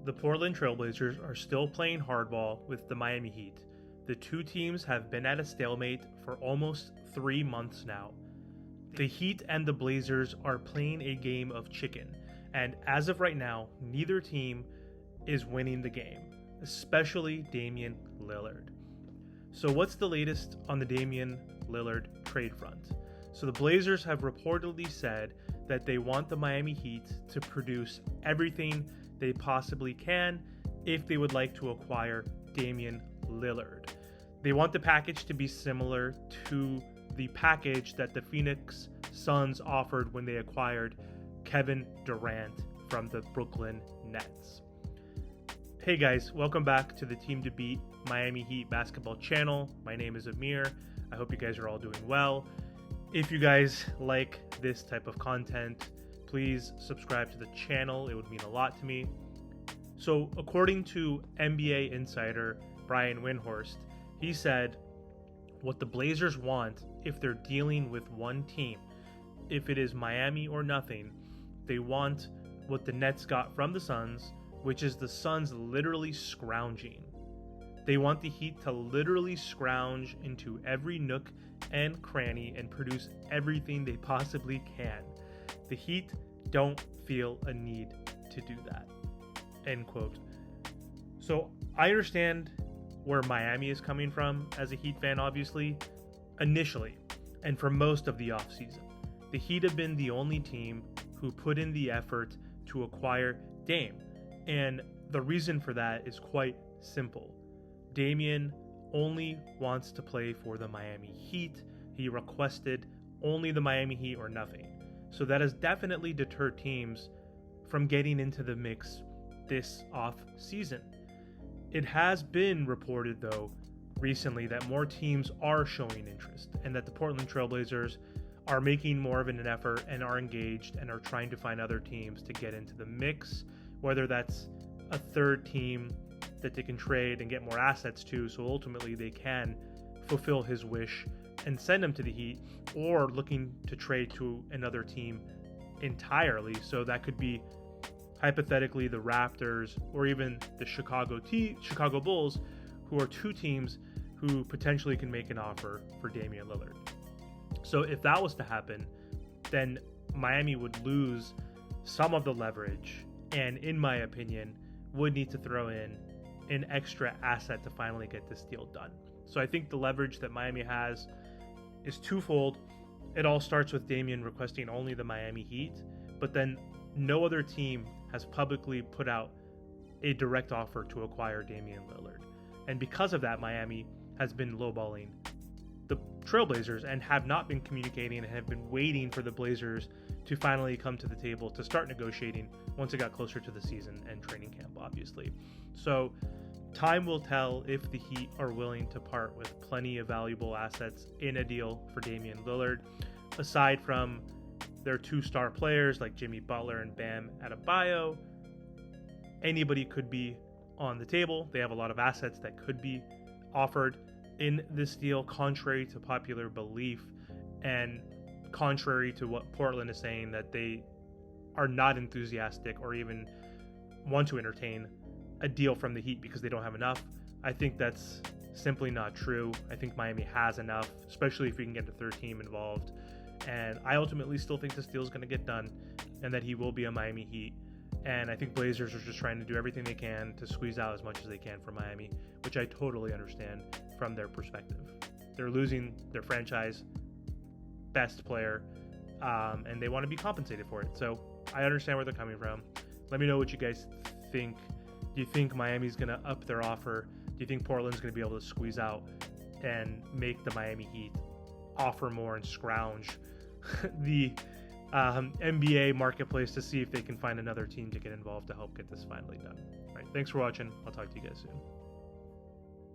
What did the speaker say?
the Portland Trailblazers are still playing hardball with the Miami Heat. The two teams have been at a stalemate for almost 3 months now. The Heat and the Blazers are playing a game of chicken, and as of right now, neither team is winning the game, especially Damian Lillard. So what's the latest on the Damian Lillard trade front? So the Blazers have reportedly said that they want the Miami Heat to produce everything they possibly can if they would like to acquire Damian Lillard. They want the package to be similar to the package that the Phoenix Suns offered when they acquired Kevin Durant from the Brooklyn Nets. Hey guys, welcome back to the Team to Beat Miami Heat basketball channel. My name is Amir. I hope you guys are all doing well. If you guys like this type of content, please subscribe to the channel. It would mean a lot to me. So according to NBA insider Brian Windhorst, he said what the Blazers want if they're dealing with one team, if it is Miami or nothing, they want what the Nets got from the Suns, which is the Suns literally scrounging. They want the Heat to literally scrounge into every nook and cranny and produce everything they possibly can. The Heat don't feel a need to do that. End quote. So I understand where Miami is coming from as a Heat fan, obviously, initially, and for most of the offseason. The Heat have been the only team who put in the effort to acquire Dame. And the reason for that is quite simple. Damian only wants to play for the Miami Heat. He requested only the Miami Heat or nothing. So that has definitely deterred teams from getting into the mix this off season. It has been reported, though, recently that more teams are showing interest and that the Portland Trailblazers are making more of an effort and are engaged and are trying to find other teams to get into the mix, whether that's a third team that they can trade and get more assets to, so ultimately they can fulfill his wish and send him to the Heat, or looking to trade to another team entirely. So that could be hypothetically the Raptors or even the Chicago Bulls, who are two teams who potentially can make an offer for Damian Lillard. So if that was to happen, then Miami would lose some of the leverage and, in my opinion, would need to throw in an extra asset to finally get this deal done. So I think the leverage that Miami has is twofold. It all starts with Damian requesting only the Miami Heat, but then no other team has publicly put out a direct offer to acquire Damian Lillard. And because of that, Miami has been lowballing the Trailblazers and have not been communicating and have been waiting for the Blazers to finally come to the table to start negotiating once it got closer to the season and training camp, obviously. So time will tell if the Heat are willing to part with plenty of valuable assets in a deal for Damian Lillard, aside from their two star players like Jimmy Butler and Bam Adebayo. Anybody could be on the table. They have a lot of assets that could be offered in this deal, contrary to popular belief and contrary to what Portland is saying, that they are not enthusiastic or even want to entertain a deal from the Heat because they don't have enough. I think that's simply not true. I think Miami has enough, especially if we can get a third team involved. And I ultimately still think this deal is going to get done and that he will be a Miami Heat. And I think Blazers are just trying to do everything they can to squeeze out as much as they can from Miami, which I totally understand from their perspective. They're losing their franchise best player, and they want to be compensated for it. So I understand where they're coming from. Let me know what you guys think. Do you think Miami's going to up their offer? Do you think Portland's going to be able to squeeze out and make the Miami Heat offer more and scrounge the NBA marketplace to see if they can find another team to get involved to help get this finally done? All right, thanks for watching. I'll talk to you guys soon.